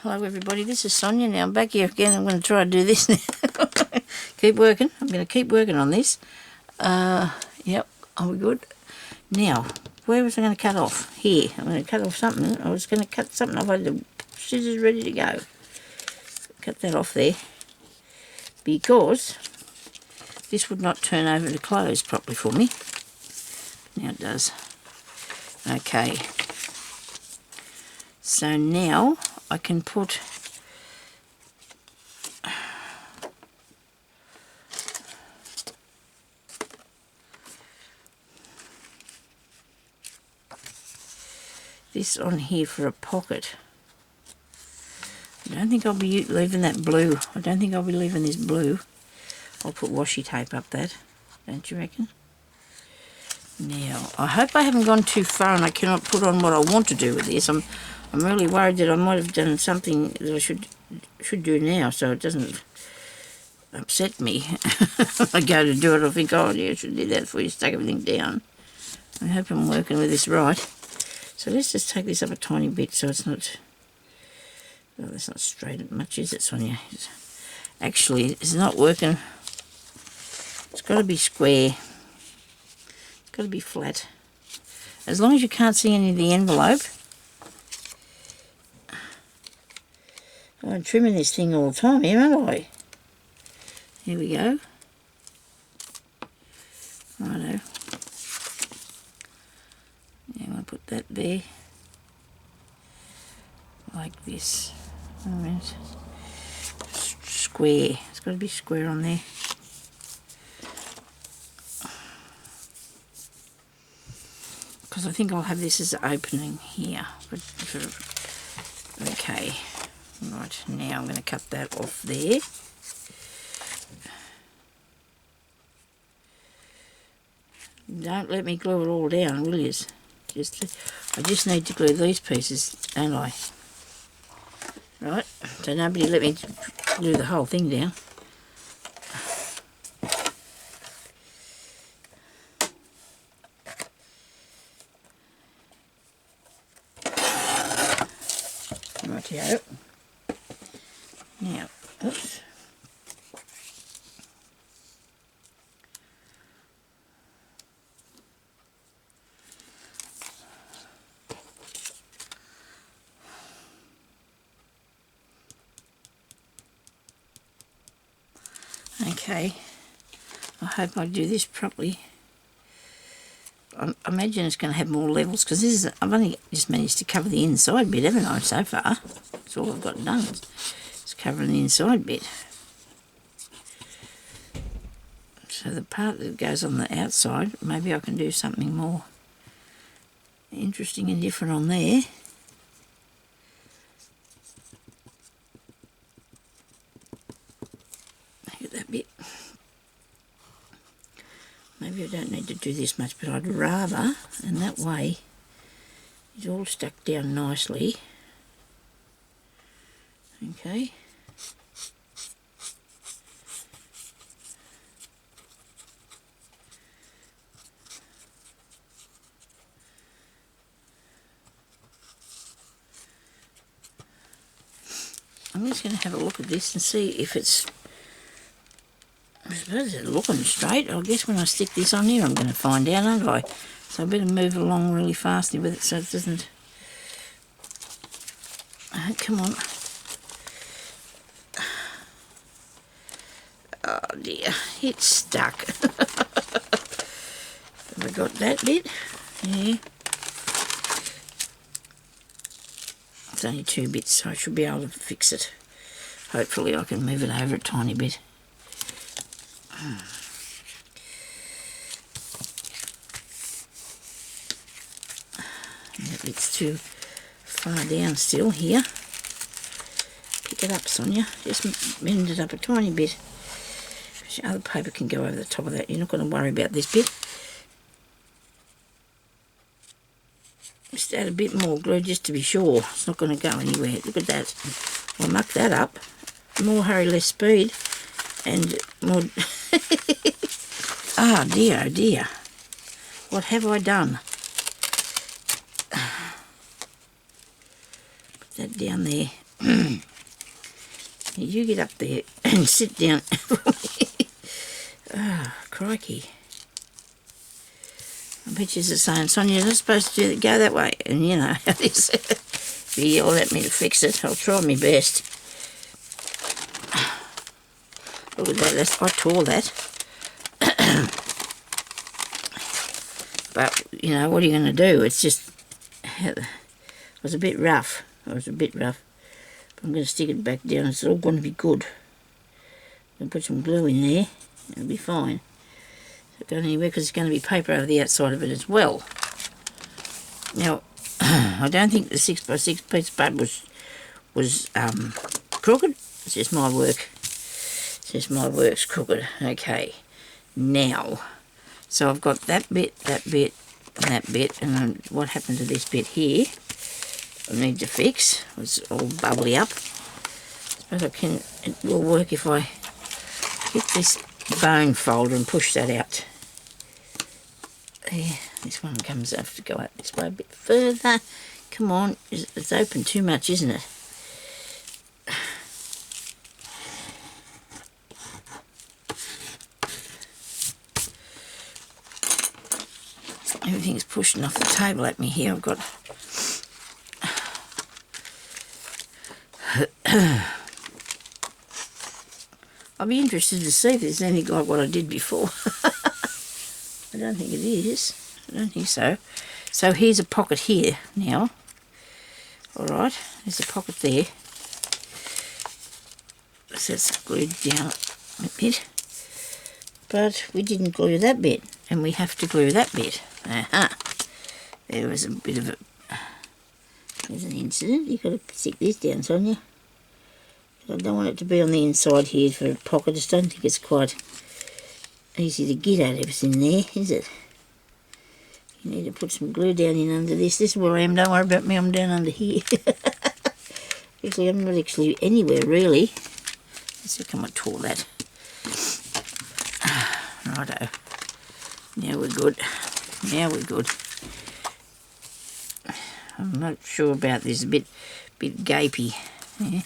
Hello everybody, this is Sonia. Now I'm back here again. I'm going to try to do this now. Keep working. I'm going to keep working on this. Yep, are we good? Now, where was I going to cut off? Here. I'm going to cut off something. I was going to cut something off. I had the scissors ready to go. Cut that off there. Because this would not turn over to close properly for me. Now it does. Okay. So now I can put this on here for a pocket. I don't think I'll be leaving that blue. I don't think I'll be leaving this blue. I'll put washi tape up that, don't you reckon? Now, I hope I haven't gone too far and I cannot put on what I want to do with this. I'm really worried that I might have done something that I should do now, so it doesn't upset me. I go to do it, I think, oh yeah, I should do that before you stuck everything down. I hope I'm working with this right. So let's just take this up a tiny bit so it's not, well, that's not straight much, is it, Sonia? Actually, it's not working. It's got to be square. It's got to be flat. As long as you can't see any of the envelope. I'm trimming this thing all the time here, aren't I? Here we go. Righto. Yeah, I'm going to put that there. Like this. Alright. Square. It's got to be square on there. Because I think I'll have this as an opening here. Okay. Right, now I'm going to cut that off there. Don't let me glue it all down, will you? I just need to glue these pieces, don't I? Right, so nobody let me glue the whole thing down. Rightio. Now, oops. Okay, I hope I do this properly. I imagine it's going to have more levels because this is, I've only just managed to cover the inside bit, haven't I, so far? That's all I've got done, is covering the inside bit. So the part that goes on the outside, maybe I can do something more interesting and different on there. Look at that bit. Maybe I don't need to do this much, but I'd rather, and that way it's all stuck down nicely. Okay. I'm just going to have a look at this and see if it's, I suppose it's looking straight. I guess when I stick this on here I'm going to find out, aren't I? So I better move along really fastly with it so it doesn't, oh, come on. Oh dear, it's stuck. Have I got that bit? Yeah. It's only 2 bits, so I should be able to fix it. Hopefully I can move it over a tiny bit. That bit's too far down still here. Pick it up, Sonia. Just bend it up a tiny bit. Other paper can go over the top of that. You're not going to worry about this bit. Just add a bit more glue just to be sure. It's not going to go anywhere. Look at that. I'll muck that up. More hurry, less speed. And more... Ah, dear, oh dear. What have I done? Put that down there. You get up there and sit down. Oh, crikey. I bet you're saying, Sonia, you're not supposed to go that way. And you know how this. If you yell at me to fix it, I'll try my best. Look at that, I tore that. But, you know, what are you going to do? It's just, it was a bit rough. But I'm going to stick it back down. It's all going to be good. I'm going to put some glue in there. It'll be fine. Don't go anywhere because there's going to be paper over the outside of it as well. Now, I don't think the 6x6 piece of paper was crooked. It's just my work. It's just my work's crooked. Okay. Now, so I've got that bit, and that bit, and then what happened to this bit here? I need to fix. It's all bubbly up. I suppose it will work if I get this bone folder and push that out. There, this one comes up to go out this way a bit further. Come on, it's open too much, isn't it? Everything's pushing off the table at me here. I've got I'll be interested to see if there's anything like what I did before. I don't think it is. I don't think so. So here's a pocket here now. Alright, there's a pocket there. So it's glued down a bit. But we didn't glue that bit. And we have to glue that bit. There was a bit of a... There's an incident. You've got to stick this down, Sonia. I don't want it to be on the inside here for a pocket. I just don't think it's quite easy to get at everything there, is it? You need to put some glue down in under this. This is where I am. Don't worry about me. I'm down under here. Actually, I'm not actually anywhere, really. Let's see, come on, tore that. Righto. Now we're good. Now we're good. I'm not sure about this. A bit gapey. Yeah.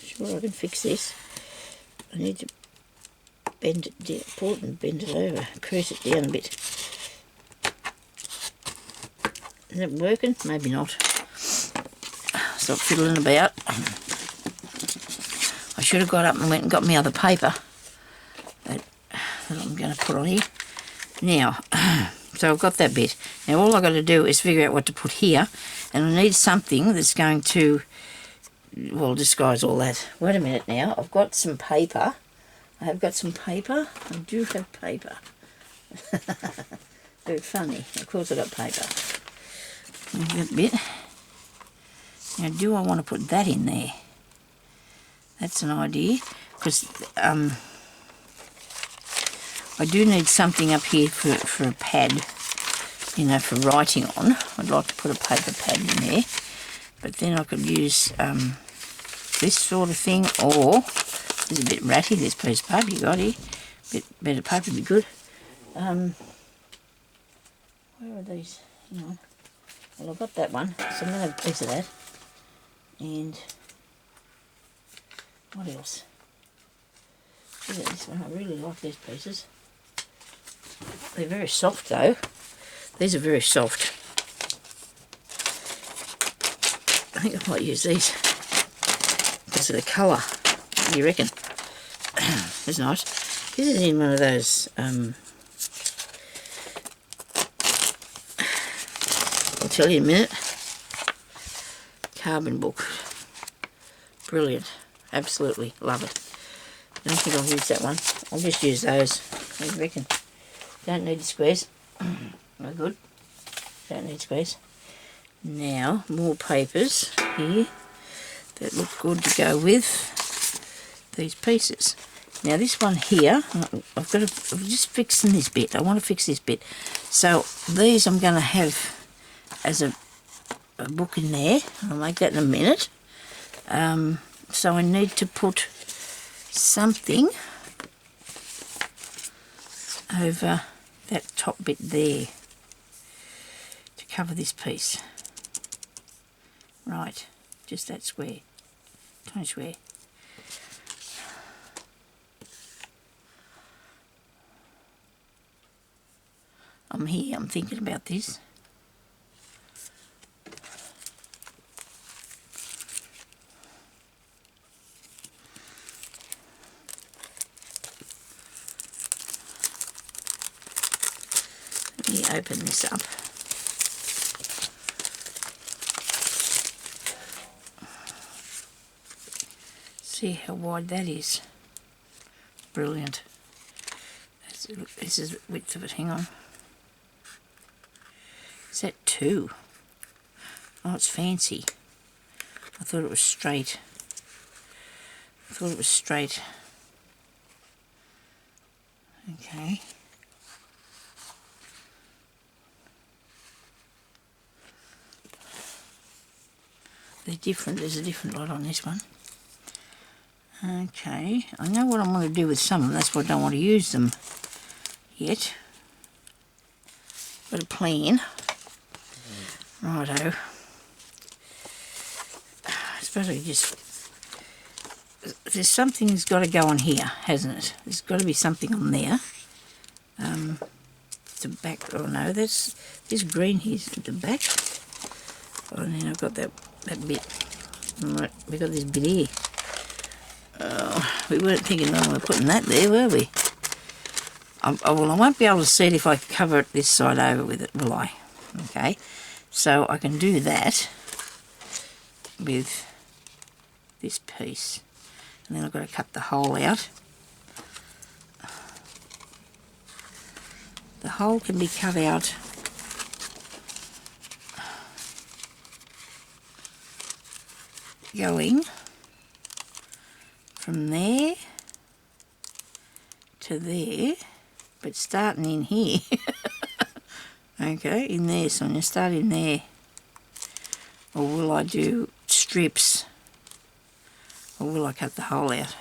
Sure I can fix this. I need to bend it down, pull it and bend it over, crease it down a bit. Is it working? Maybe not. Stop fiddling about. I should have got up and went and got my other paper that I'm going to put on here. Now, so I've got that bit. Now all I've got to do is figure out what to put here, and I need something that's going to, well, disguise all that. Wait a minute now, I've got some paper. I have got some paper. I do have paper. Very funny. Of course I've got paper. There's that bit. Now do I want to put that in there? That's an idea. Because I do need something up here for a pad, you know, for writing on. I'd like to put a paper pad in there. But then I could use this sort of thing, or it's a bit ratty, this piece of paper you got here. A bit better paper would be good. Where are these? Hang on. Well, I've got that one, so I'm going to have a piece of that. And what else? Look at this one. I really like these pieces. They're very soft though. These are very soft. I think I might use these because of the colour. What do you reckon? It's nice. This is in one of those, I'll tell you in a minute, carbon book. Brilliant. Absolutely love it. I don't think I'll use that one. I'll just use those. What do you reckon? Don't need the squares. No good. Don't need squares. Now, more papers here that look good to go with these pieces. Now this one here, I'm just fixing this bit. I want to fix this bit. So these I'm going to have as a book in there. I'll make that in a minute. So I need to put something over that top bit there to cover this piece. Right, just that square, tiny square. I'm here, I'm thinking about this. Let me open this up. See how wide that is. Brilliant. This is the width of it, hang on. Is that 2? Oh, it's fancy. I thought it was straight. I thought it was straight. Okay. They're different. There's a different lot on this one. Okay. I know what I'm going to do with some of them. That's why I don't want to use them yet. Got a plan. Righto. I suppose I just... There's something's got to go on here, hasn't it? There's got to be something on there. The back, oh no, that's this green here's at the back. Oh, and then I've got that bit. Right, we got this bit here. Oh, we weren't thinking we were putting that there, were we? Well, I won't be able to see it if I cover it this side over with it, will I? Okay, so I can do that with this piece. And then I've got to cut the hole out. The hole can be cut out going from there to there, but starting in here. Okay, in there, so I'm going to start in there. Or will I do strips? Or will I cut the hole out?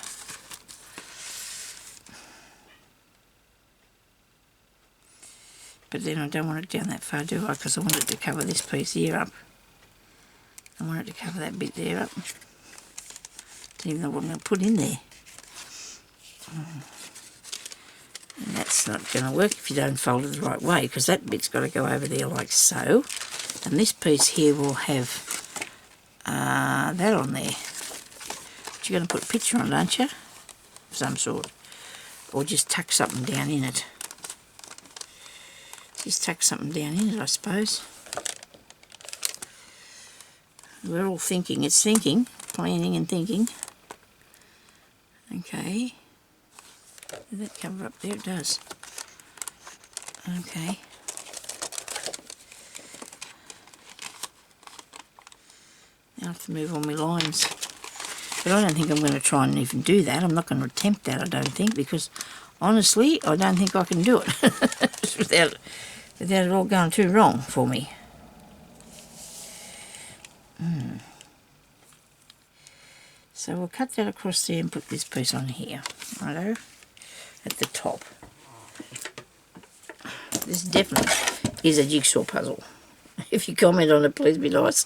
But then I don't want it down that far, do I? Because I want it to cover this piece here up. I want it to cover that bit there up. Don't even know what I'm going to put in there. And that's not going to work if you don't fold it the right way, because that bit's got to go over there like so. And this piece here will have that on there. But you're going to put a picture on, aren't you? Of some sort. Or just tuck something down in it. Just tuck something down in it, I suppose. We're all thinking. It's thinking. Planning and thinking. Okay. Did that cover up there? It does. Okay. Now I have to move all my lines. But I don't think I'm going to try and even do that. I'm not going to attempt that, I don't think, because honestly, I don't think I can do it without it all going too wrong for me. So we'll cut that across there and put this piece on here, righto, at the top. This definitely is a jigsaw puzzle. If you comment on it, please be nice.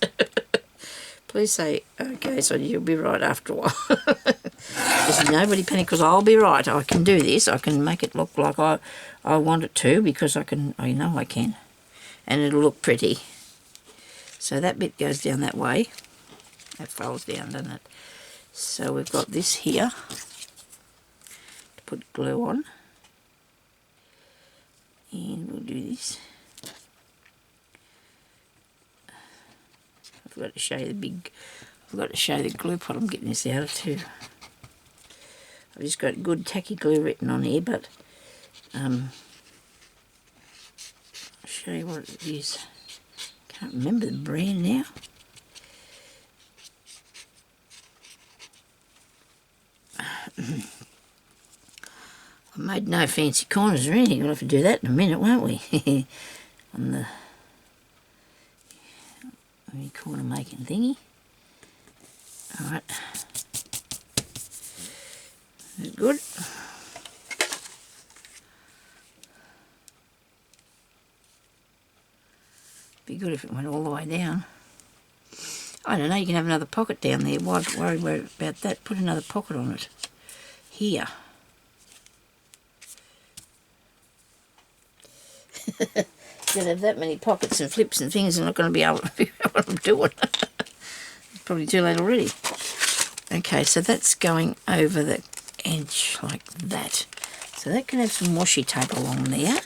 Please say, okay, so you'll be right after a while. There's nobody panic, because I'll be right. I can do this. I can make it look like I want it to, because I know I can. And it'll look pretty. So that bit goes down that way. That folds down, doesn't it? So we've got this here to put glue on. And we'll do this. I forgot to show you the glue pot I'm getting this out of too. I've just got good tacky glue written on here, but I'll show you what it is. Can't remember the brand now. I've made no fancy corners or anything. We'll have to do that in a minute, won't we? On the corner making thingy. Alright. That's good. Be good if it went all the way down. I don't know, you can have another pocket down there. Why worry about that? Put another pocket on it. Here. You're going to have that many pockets and flips and things, and not going to be able to figure out what I'm doing. It's probably too late already. Okay, so that's going over the edge like that. So that can have some washi tape along there.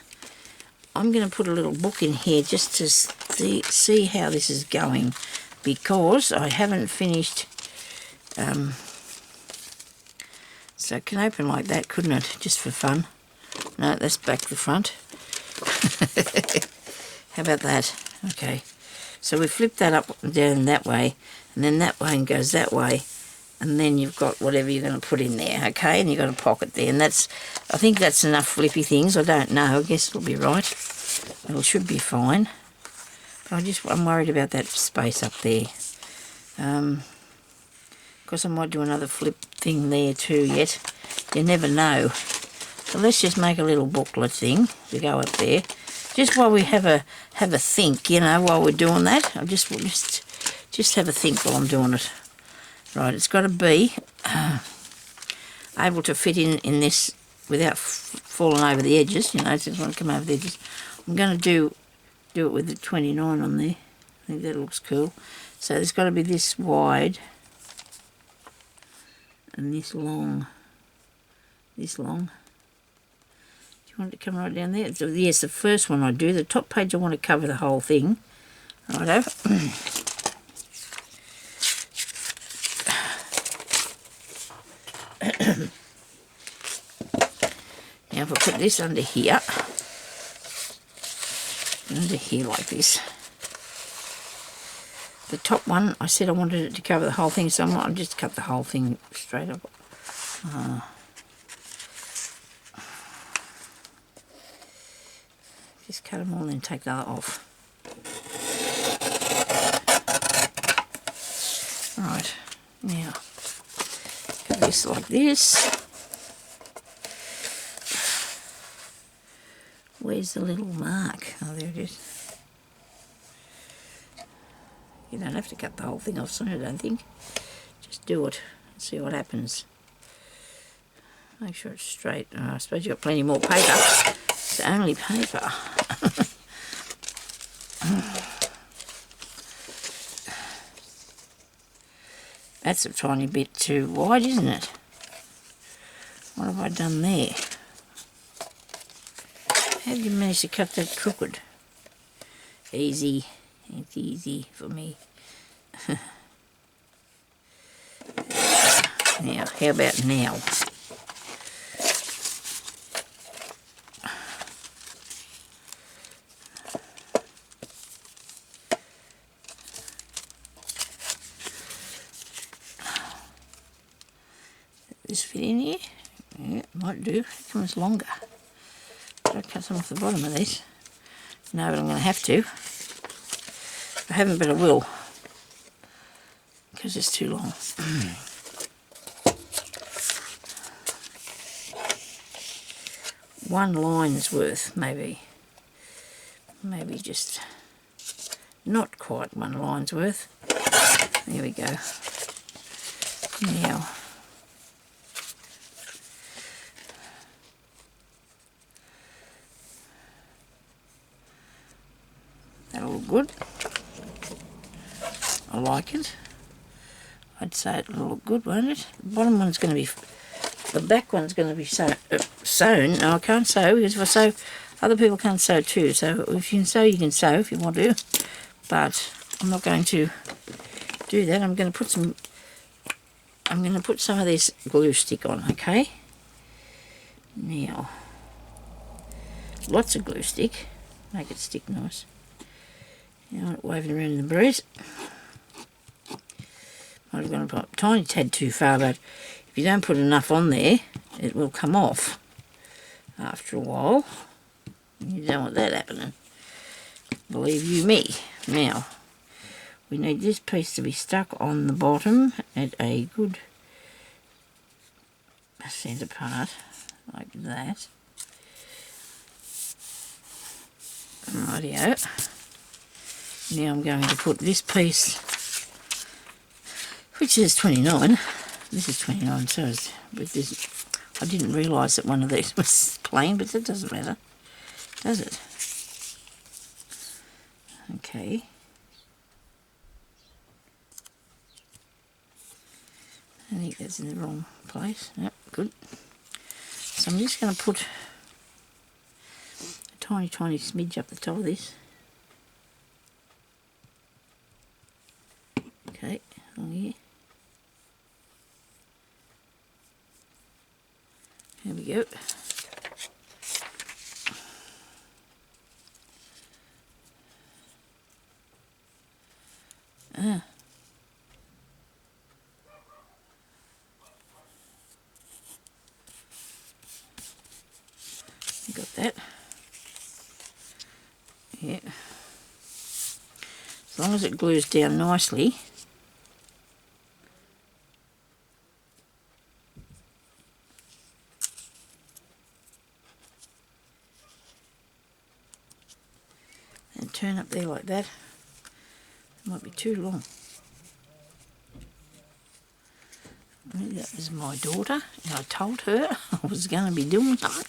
I'm going to put a little book in here just to see how this is going, because I haven't finished. So it can open like that, couldn't it? Just for fun. No, that's back to the front. How about that? Okay. So we flip that up and down that way, and then that way and goes that way, and then you've got whatever you're going to put in there, okay? And you've got a pocket there, and that's, I think that's enough flippy things. I don't know. I guess it'll be right. It should be fine. But I'm worried about that space up there. Because I might do another flip thing there too yet. You never know. So let's just make a little booklet thing to go up there. Just while we have a think, you know, while we're doing that. I'll just have a think while I'm doing it. Right, it's got to be able to fit in this without falling over the edges, you know, so it doesn't want to come over the edges. I'm going to do it with the 29 on there. I think that looks cool. So there's got to be this wide and this long. This long. Do you want it to come right down there? So yes, the first one I do. The top page I want to cover the whole thing. Righto. Now if I put this under here like this. The top one, I said I wanted it to cover the whole thing, so I'll just cut the whole thing straight up. Just cut them all and then take that off. Right, now, cut this like this. Where's the little mark? Oh, there it is. You don't have to cut the whole thing off soon, I don't think. Just do it and see what happens. Make sure it's straight. Oh, I suppose you've got plenty more paper. It's only paper. That's a tiny bit too wide, isn't it? What have I done there? How did you manage to cut that crooked? Easy. It's easy for me. Now, how about now? This fit in here? Yeah, might do. It comes longer. I'll cut some off the bottom of this. No, but I'm going to have to. I haven't, but I will, because it's too long. One line's worth, maybe just not quite one line's worth. There we go. Now, that'll look good. I like it. I'd say it'll look good, won't it? The bottom one's going to be, the back one's going to be sewn. No, I can't sew, because if I sew, other people can't sew too. So if you can sew if you want to. But I'm not going to do that. I'm going to put some of this glue stick on, okay? Now, lots of glue stick. Make it stick nice. Now, waving around in the breeze. Might have gone a tiny tad too far, but if you don't put enough on there, it will come off after a while. You don't want that happening. Believe you me. Now, we need this piece to be stuck on the bottom at a good centre part, like that. Rightio. Now I'm going to put this piece which is 29. This is 29, so with this, I didn't realise that one of these was plain, but that doesn't matter, does it? Okay. I think that's in the wrong place. Yep, good. So I'm just going to put a tiny smidge up the top of this. Okay, along here. There we go. Got that. Yeah. As long as it glues down nicely. And turn up there like that. It might be too long. That was my daughter, and I told her I was going to be doing something.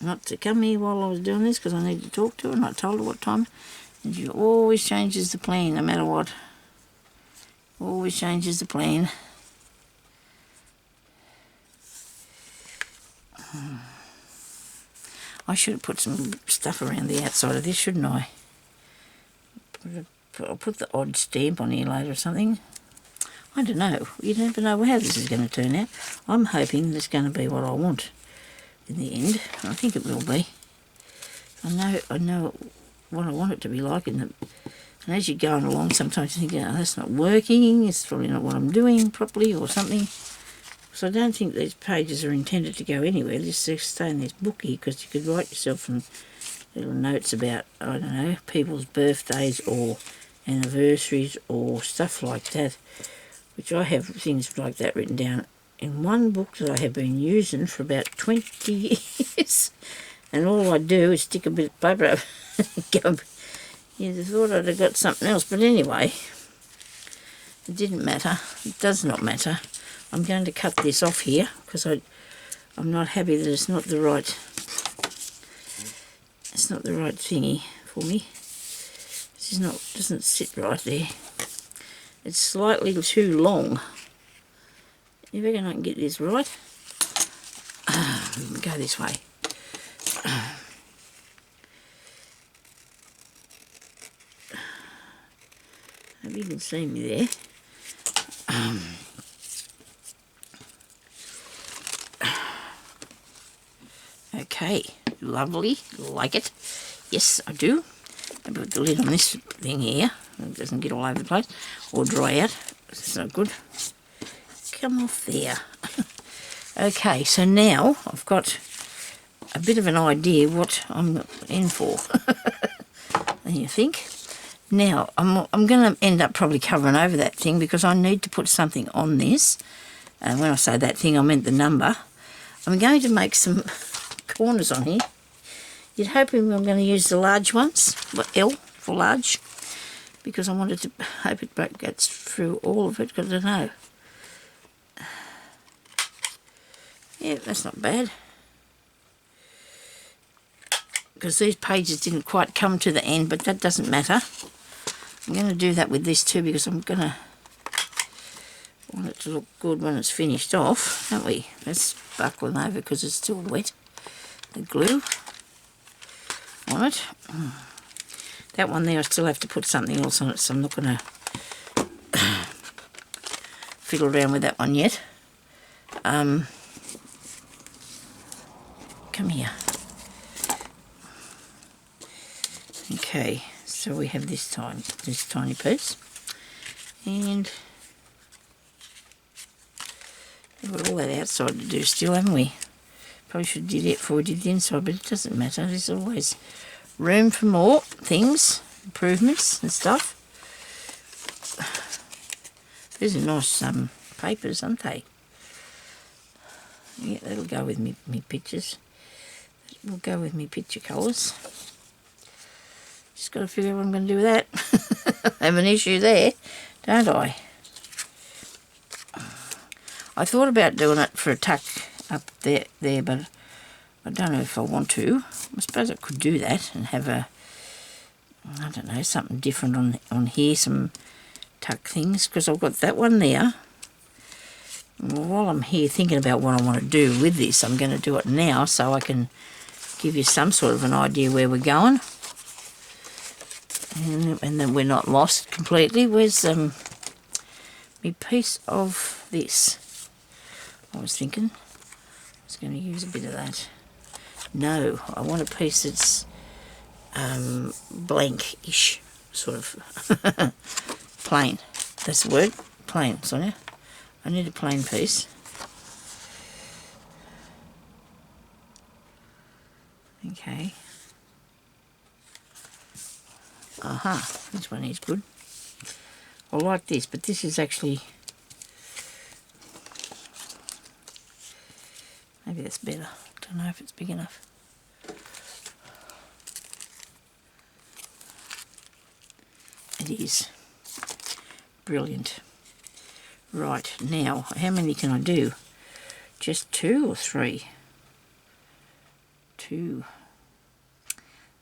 Not to come here while I was doing this, because I need to talk to her, and I told her what time. And she always changes the plan, no matter what. Always changes the plan. I should have put some stuff around the outside of this, shouldn't I? I'll put the odd stamp on here later or something. I don't know. You never know how this is going to turn out. I'm hoping it's going to be what I want in the end. I think it will be. I know what I want it to be like. And as you're going along, sometimes you think, oh, that's not working. It's probably not what I'm doing properly or something. So I don't think these pages are intended to go anywhere. They just stay in this book here, because you could write yourself some little notes about, I don't know, people's birthdays or anniversaries or stuff like that, which I have things like that written down in one book that I have been using for about 20 years. And all I do is stick a bit of paper up and go, you'd have thought I'd have got something else. But anyway, it didn't matter. It does not matter. I'm going to cut this off here, because I'm not happy that it's not the right thingy for me. This is not, doesn't sit right there. It's slightly too long. You reckon I can get this right? Go this way. Hope you can see me there. Okay, lovely, like it. Yes, I do. I put the lid on this thing here, it doesn't get all over the place, or dry out. It's not good. Come off there. Okay, so now I've got a bit of an idea what I'm in for. Then you think. Now, I'm going to end up probably covering over that thing, because I need to put something on this. And when I say that thing, I meant the number. I'm going to make some corners on here. You'd hope I'm going to use the large ones, L for large, because I wanted to hope it gets through all of it, because I don't know. Yeah, that's not bad. Because these pages didn't quite come to the end, but that doesn't matter. I'm going to do that with this too, because I'm going to want it to look good when it's finished off, don't we? Let's buckle them over because it's still wet. The glue on it. That one there, I still have to put something else on it, so I'm not going to fiddle around with that one yet. Come here. Okay, so we have this tiny piece, and we've got all that outside to do still, haven't we? Probably should have did it before we did the inside, but it doesn't matter. There's always room for more things, improvements and stuff. These are nice papers, aren't they? Yeah, that'll go with me pictures. Will go with me picture colours. Just got to figure out what I'm going to do with that. I have an issue there. don't I? I thought about doing it for a tuck up there, but I don't know if I want to. I suppose I could do that and have a, I don't know, something different on here, some tuck things, because I've got that one there. Well, while I'm here thinking about what I want to do with this, I'm going to do it now so I can give you some sort of an idea where we're going. And then we're not lost completely. Where's my piece of this? I was thinking I was going to use a bit of that. No, I want a piece that's blank-ish, sort of plain. That's the word, plain, Sonia. I need a plain piece. Okay. Aha, this one is good. I like this, but this is actually, maybe that's better. Don't know if it's big enough. It is. Brilliant. Right, now, how many can I do? Just 2 or 3? 2.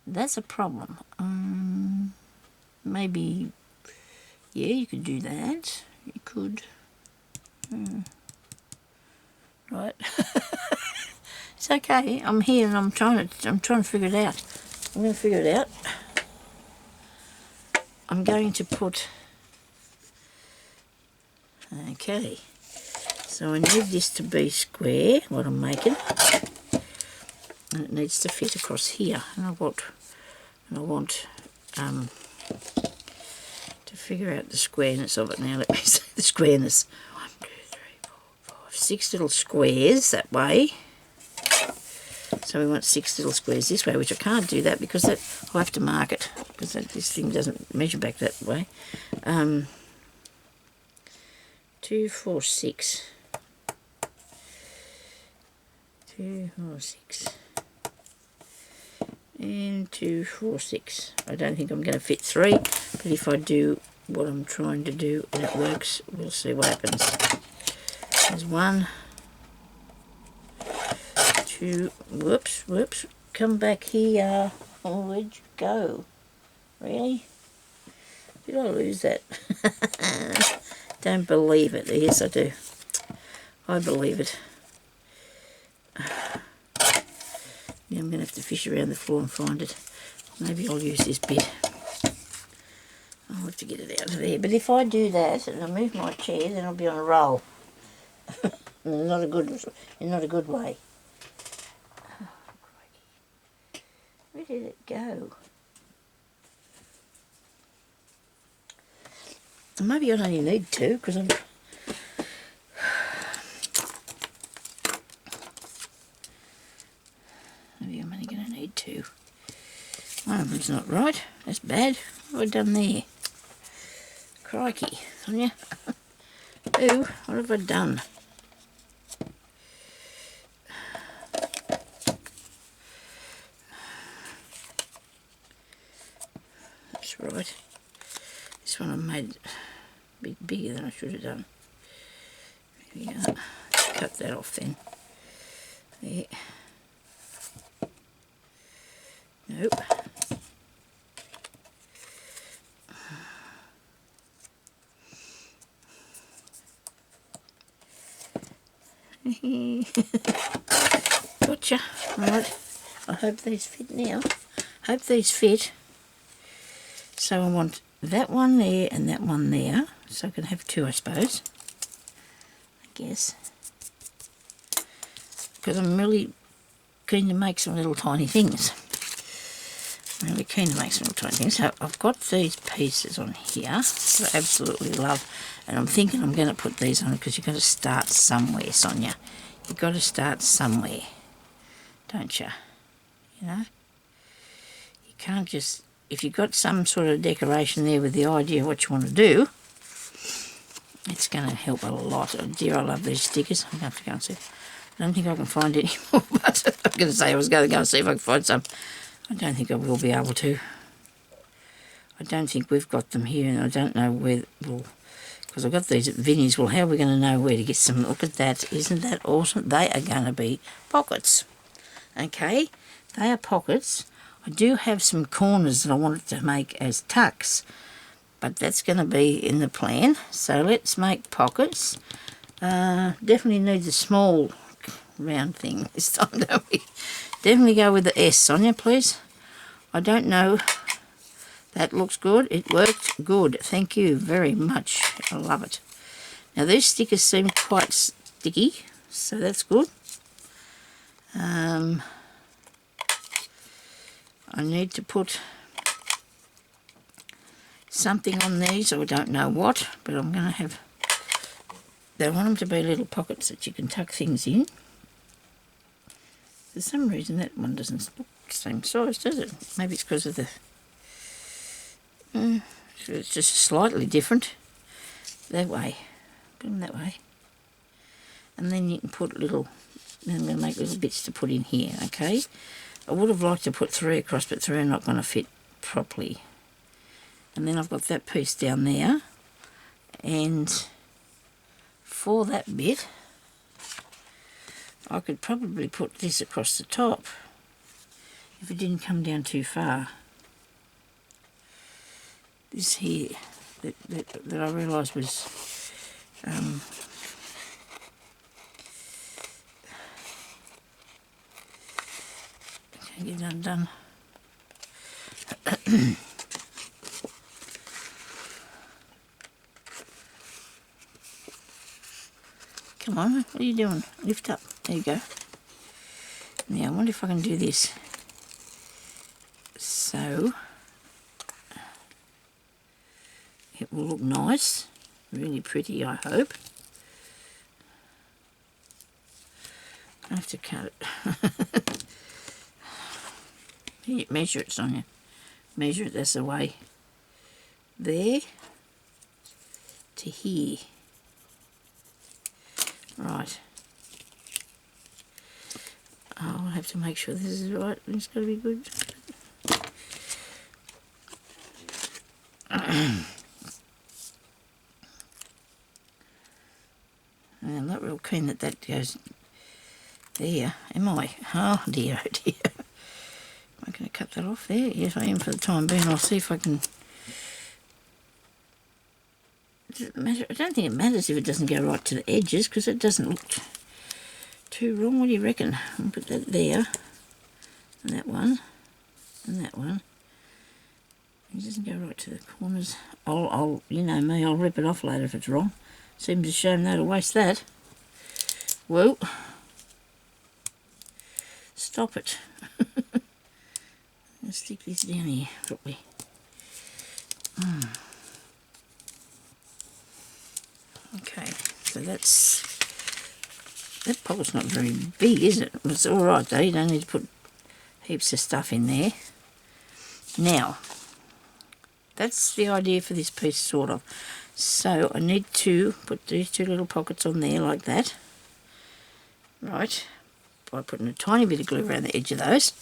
That's a problem. Maybe, yeah, you could do that. You could. Right. It's okay. I'm here and I'm trying to figure it out. I'm going to figure it out. I'm going to put. Okay. So I need this to be square, what I'm making, and it needs to fit across here. And I want to figure out the squareness of it now. Let me see the squareness. 1, 2, 3, 4, 5, 6 little squares that way. So we want 6 little squares this way, which I can't do that because that I'll have to mark it because this thing doesn't measure back that way. 2, 4, 6. 2, 4, 6. And 2, 4, 6. I don't think I'm going to fit 3, but if I do what I'm trying to do and it works, we'll see what happens. There's 1, 2, whoops, come back here. Oh, where'd you go? Really? Did I lose that? Don't believe it. Yes, I do. I believe it. Yeah, I'm going to have to fish around the floor and find it. Maybe I'll use this bit. I'll have to get it out of there. But if I do that and I move my chair, then I'll be on a roll. not a good way. Oh, where did it go? Maybe I don't even need 2 because I'm. Maybe I'm only going to need 2. One of them's not right. That's bad. What have I done there? Crikey, Sonia. Ooh, what have I done? That's right. This one I made a bit bigger than I should have done. There we go. Cut that off then. There. Nope. Gotcha. Right. I hope these fit now. Hope these fit. So I want that one there and that one there. So I can have 2, I suppose. I guess. Because I'm really keen to make some little tiny things. I'm really keen to make some little tiny things. So I've got these pieces on here that I absolutely love. And I'm thinking I'm going to put these on because you've got to start somewhere, Sonia. You've got to start somewhere, don't you? You know? You can't just... If you've got some sort of decoration there with the idea of what you want to do, it's going to help a lot. Oh dear, I love these stickers. I'm going to have to go and see. I don't think I can find any more, but I'm going to say I was going to go and see if I can find some. I don't think I will be able to. I don't think we've got them here, and I don't know where... Well, because I've got these at Vinnie's. Well, how are we going to know where to get some? Look at that. Isn't that awesome? They are going to be pockets. Okay, they are pockets. I do have some corners that I wanted to make as tucks, but that's going to be in the plan. So let's make pockets. Definitely need the small round thing this time, don't we? Definitely go with the S, Sonia, please. I don't know. That looks good. It worked good. Thank you very much. I love it. Now these stickers seem quite sticky, so that's good. I need to put something on these. I don't know what, but I'm going to have... They want them to be little pockets that you can tuck things in. For some reason that one doesn't look the same size, does it? Maybe it's because of the... it's just slightly different. That way. Put them that way. And then you can put little... Then I'm going to make little bits to put in here, okay? I would have liked to put 3 across, but 3 are not going to fit properly. And then I've got that piece down there. And for that bit, I could probably put this across the top if it didn't come down too far. This here that I realised was can't get it undone. Come on, what are you doing? Lift up. There you go. Now, I wonder if I can do this. So, it will look nice. Really pretty, I hope. I have to cut it. Here, measure it, Sonia. Measure it, that's the way. There to here. Right. I'll have to make sure this is right. It's got to be good. I'm not real keen that that goes there, am I? Oh dear, oh dear. Am I going to cut that off there? Yes, I am for the time being. I'll see if I can... Does it matter? I don't think it matters if it doesn't go right to the edges, because it doesn't look too wrong. What do you reckon? I'll put that there, and that one, and that one. It doesn't go right to the corners. I'll, you know me, I'll rip it off later if it's wrong. Seems a shame though to waste that. Whoa. Stop it. Let's stick this down here properly. Okay, so that pocket's not very big, is it? It's alright though, you don't need to put heaps of stuff in there. Now, that's the idea for this piece, sort of. So I need to put these 2 little pockets on there like that. Right, by putting a tiny bit of glue around the edge of those.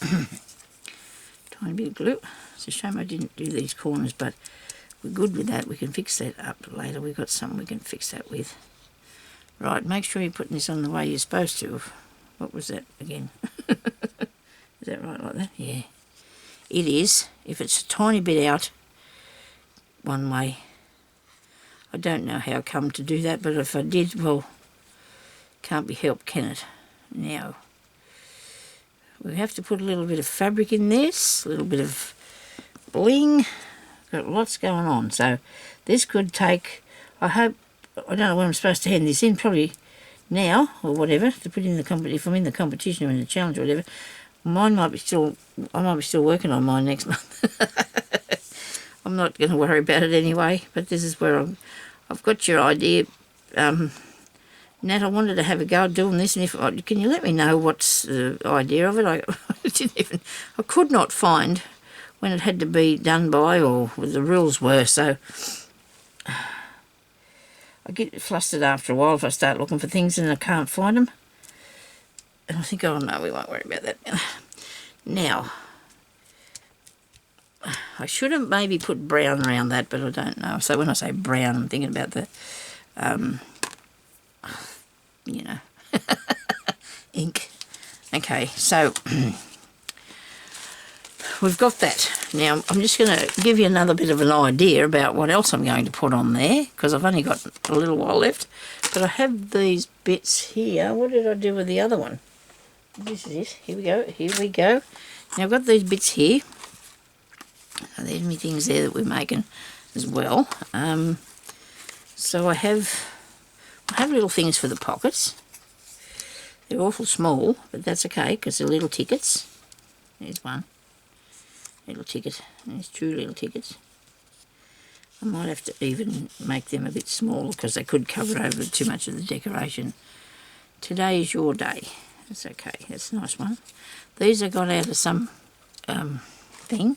Tiny bit of glue. It's a shame I didn't do these corners, but we're good with that. We can fix that up later. We've got something we can fix that with. Right, make sure you're putting this on the way you're supposed to. What was that again? Is that right like that? Yeah. It is. If it's a tiny bit out one way, I don't know how I come to do that, but if I did, well, can't be helped, can it? Now, we have to put a little bit of fabric in this, a little bit of bling. Got lots going on, so this could take, I hope, I don't know when I'm supposed to hand this in, probably now or whatever, to put in the competition, if I'm in the competition or in the challenge or whatever. Mine might be still, I might be still working on mine next month. I'm not going to worry about it anyway, but this is where I've got your idea. Nat, I wanted to have a go at doing this, and can you let me know what's the idea of it? I could not find when it had to be done by or what the rules were, so I get flustered after a while if I start looking for things and I can't find them. And I think, oh no, we won't worry about that now. I should have maybe put brown around that, but I don't know. So when I say brown, I'm thinking about the you know, ink. Okay, so we've got that. Now I'm just going to give you another bit of an idea about what else I'm going to put on there, because I've only got a little while left. But I have these bits here. What did I do with the other one? This is it. Here we go. Here we go. Now I've got these bits here. Now, there's my things there that we're making as well. So I have little things for the pockets. They're awful small, but that's okay because they're little tickets. There's one little ticket. There's two little tickets. I might have to even make them a bit smaller because they could cover over too much of the decoration. Today is your day. That's okay. That's a nice one. These I got out of some thing.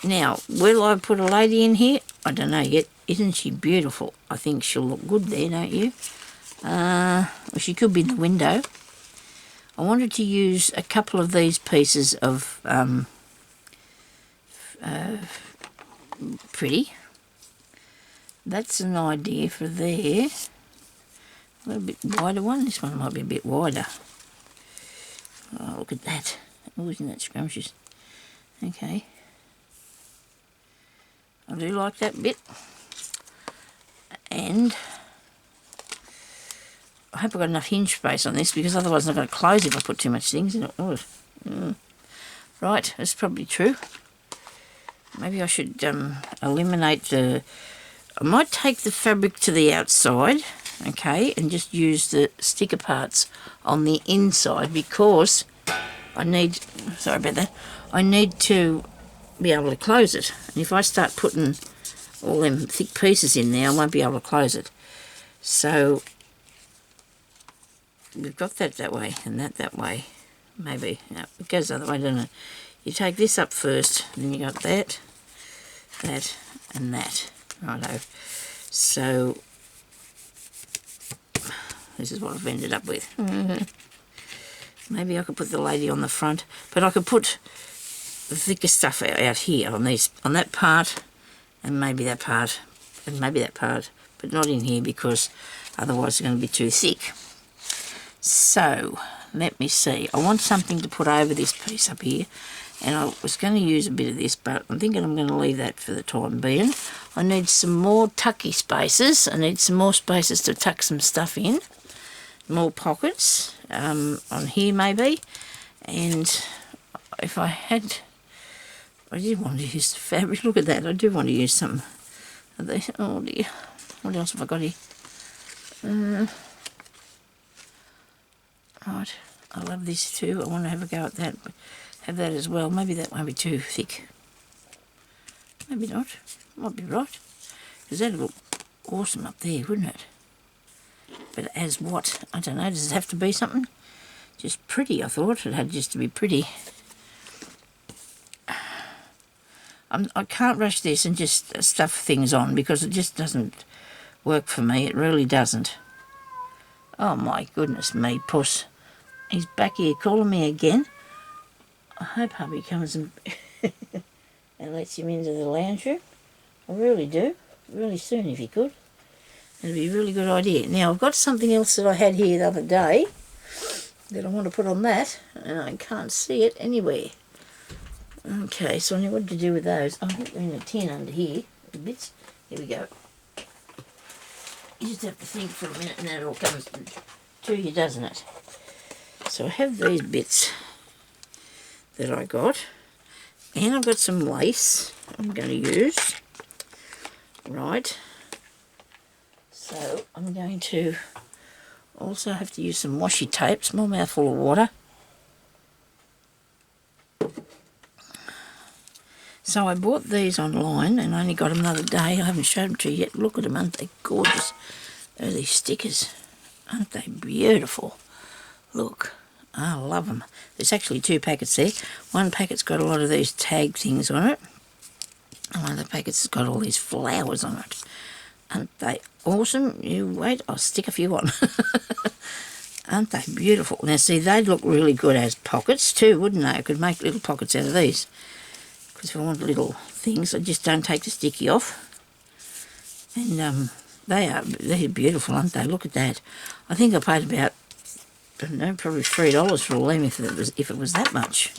Now, will I put a lady in here? I don't know yet. Isn't she beautiful? I think she'll look good there, don't you? Well, she could be in the window. I wanted to use a couple of these pieces of pretty. That's an idea for there. A little bit wider one. This one might be a bit wider. Oh, look at that. Oh, isn't that scrumptious? Okay. I do like that bit. And I hope I've got enough hinge space on this, because otherwise I'm not going to close if I put too much things in it. Oh. Right, that's probably true. Maybe I should eliminate the... I might take the fabric to the outside, okay, and just use the sticker parts on the inside, because I need... Sorry about that. I need to be able to close it. And if I start putting all them thick pieces in there, I won't be able to close it. So we've got that way and that way. Maybe. No, it goes the other way, doesn't it? You take this up first, then you got that, and that. Righto. So this is what I've ended up with. Maybe I could put the lady on the front, but I could put the thicker stuff out here on that part, and maybe that part, and maybe that part, but not in here, because otherwise it's going to be too thick. So let me see. I want something to put over this piece up here, and I was going to use a bit of this, but I'm thinking I'm going to leave that for the time being. I need some more tucky spaces. I need some more spaces to tuck some stuff in. More pockets on here maybe. And if I did want to use the fabric. Look at that. I do want to use some of these. Oh dear. What else have I got here? Right. I love this too. I want to have a go at that. Have that as well. Maybe that won't be too thick. Maybe not. Might be right. Because that'd look awesome up there, wouldn't it? But as what? I don't know. Does it have to be something? Just pretty, I thought. It had just to be pretty. I can't rush this and just stuff things on, because it just doesn't work for me. It really doesn't. Oh my goodness me, Puss. He's back here calling me again. I hope hubby comes and lets him into the lounge room. I really do. Really soon if he could. It'd be a really good idea. Now I've got something else that I had here the other day that I want to put on that, and I can't see it anywhere. Okay, so I know what to do with those. I think they're in a tin under here. The bits. Here we go. You just have to think for a minute and then it all comes to you, doesn't it? So I have these bits that I got, and I've got some lace I'm going to use. Right. So I'm going to also have to use some washi tape, small mouthful of water. So I bought these online and I only got them the other day. I haven't showed them to you yet. Look at them, aren't they gorgeous? They're these stickers. Aren't they beautiful? Look, I love them. There's actually 2 packets there. One packet's got a lot of these tag things on it. And one of the packets has got all these flowers on it. Aren't they awesome? You wait, I'll stick a few on. Aren't they beautiful? Now see, they'd look really good as pockets too, wouldn't they? I could make little pockets out of these. Because if I want little things, I just don't take the sticky off. And They're beautiful, aren't they? Look at that. I think I paid about, I don't know, probably $3 for all them if it was that much.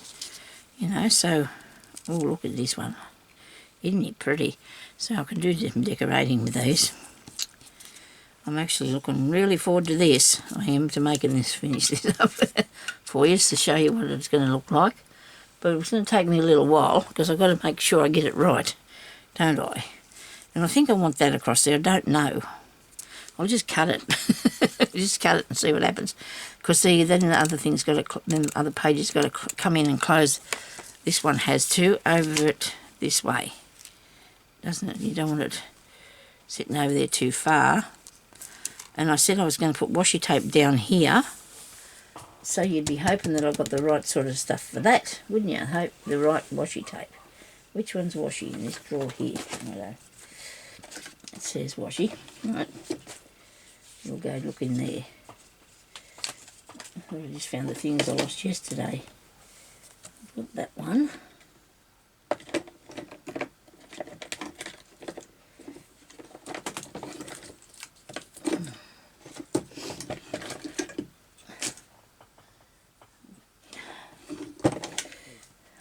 You know, so, oh, look at this one. Isn't it pretty? So I can do some decorating with these. I'm actually looking really forward to this. I am, to finish this up for you to show you what it's going to look like. But it's going to take me a little while because I've got to make sure I get it right, don't I? And I think I want that across there. I don't know. I'll just cut it. Just cut it and see what happens. Because see, then the other thing's got to, then the other page's got to come in and close. This one has to over it this way, doesn't it? You don't want it sitting over there too far. And I said I was going to put washi tape down here, so you'd be hoping that I've got the right sort of stuff for that, wouldn't you? Hope the right washi tape. Which one's washi in this drawer here? Righto. It says washi. Right. We'll go look in there. I just found the things I lost yesterday. Put that one.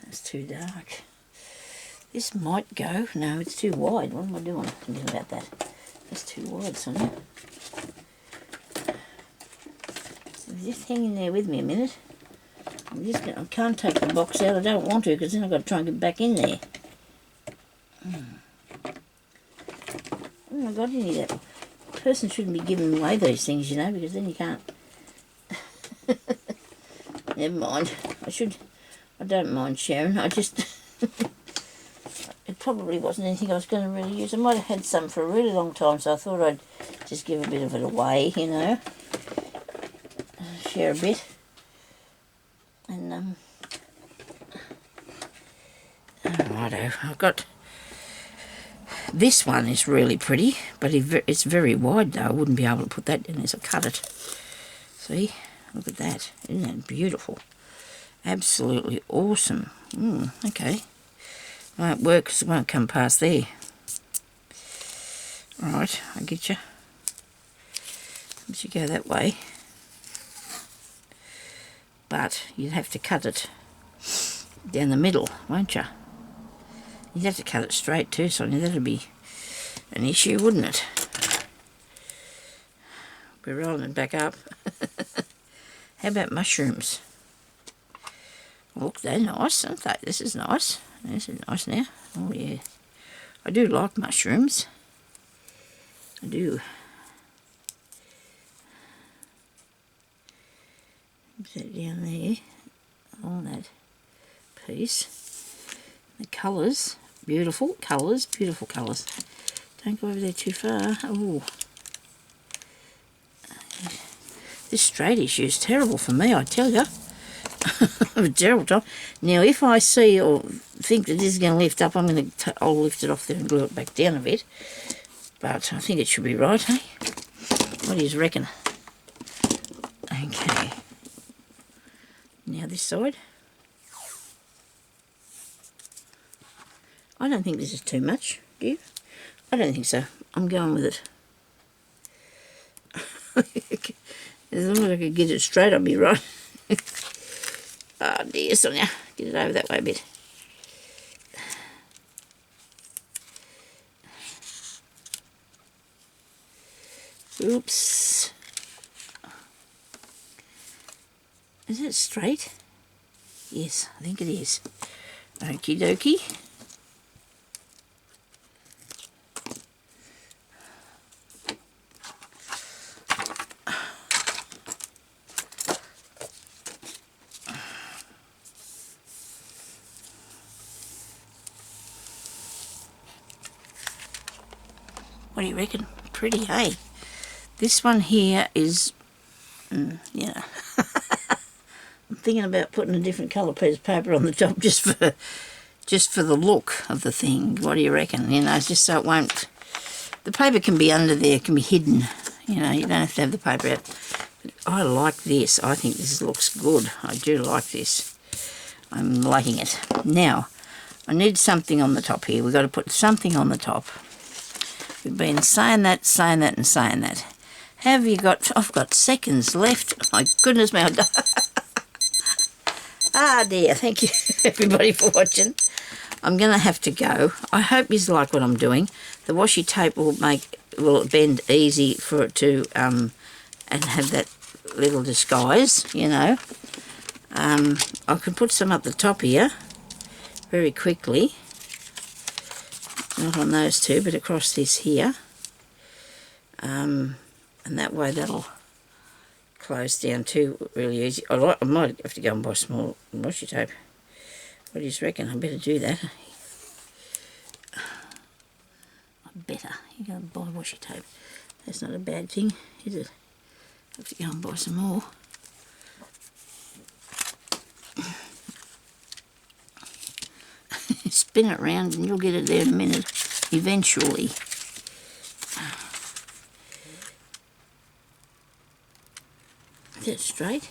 That's too dark. This might go. No, it's too wide. What am I doing? Thinking about that. That's too wide, Sonia. So just hang in there with me a minute. I can't take the box out. I don't want to because then I've got to try and get back in there. Oh my God, you need that. A person shouldn't be giving away these things, you know, because then you can't. Never mind. I don't mind sharing. I just. It probably wasn't anything I was going to really use. I might have had some for a really long time, so I thought I'd just give a bit of it away, you know. Share a bit. And, righto, I've got, this one is really pretty, but it's very wide though. I wouldn't be able to put that in as I cut it. See, look at that. Isn't that beautiful? Absolutely awesome. Okay. Won't work because it won't come past there. Right, I get you. Let you go that way. But you'd have to cut it down the middle, won't you? You'd have to cut it straight too, Sonia. That'd be an issue, wouldn't it? We're rolling it back up. How about mushrooms? Look, they're nice, aren't they? This is nice. This is nice now. Oh yeah. I do like mushrooms. I do. Put that down there, on that piece. The colours, beautiful colours, beautiful colours. Don't go over there too far. Oh, this straight issue is terrible for me, I tell you. A terrible time. Now, if I see or think that this is going to lift up, I'll lift it off there and glue it back down a bit. But I think it should be right, hey? What do you reckon? Okay. Now this side. I don't think this is too much, do you? I don't think so. I'm going with it. As long as I can get it straight, I'll be right. Oh dear, Sonia. Get it over that way a bit. Oops. Is it straight? Yes, I think it is. Okie dokie. What do you reckon? Pretty, hey? This one here is, yeah. I'm thinking about putting a different colour piece of paper on the top just for the look of the thing. What do you reckon? You know, just so it won't. The paper can be under there, can be hidden. You know, you don't have to have the paper out. But I like this. I think this looks good. I do like this. I'm liking it. Now, I need something on the top here. We've got to put something on the top. We've been saying that, and saying that. Have you got... I've got seconds left. My goodness me. Ah dear, thank you everybody for watching. I'm going to have to go. I hope you like what I'm doing. The washi tape will bend easy for it to and have that little disguise, you know. I can put some up the top here very quickly. Not on those two, but across this here. And that way that'll close down too really easy. I might have to go and buy small washi tape. What do you reckon? I better do that. I better. You go and buy washi tape. That's not a bad thing, is it? I have to go and buy some more. Spin it round and you'll get it there in a minute, eventually. Is that straight?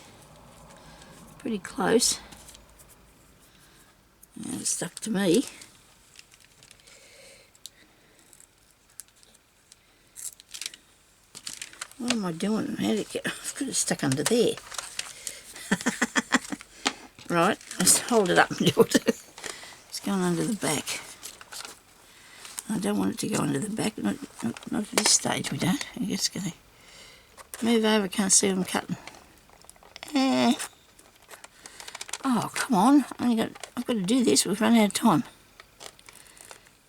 Pretty close. And it's stuck to me. What am I doing? How did it get? I've got it stuck under there. Right, let's hold it up and do it. It's going under the back. I don't want it to go under the back. Not at this stage. We don't. I'm just going to move over. Can't see what I'm cutting. Oh, come on. I've got to do this. We've run out of time.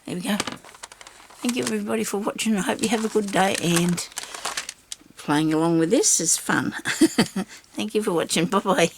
There we go. Thank you everybody for watching. I hope you have a good day, and playing along with this is fun. Thank you for watching. Bye-bye.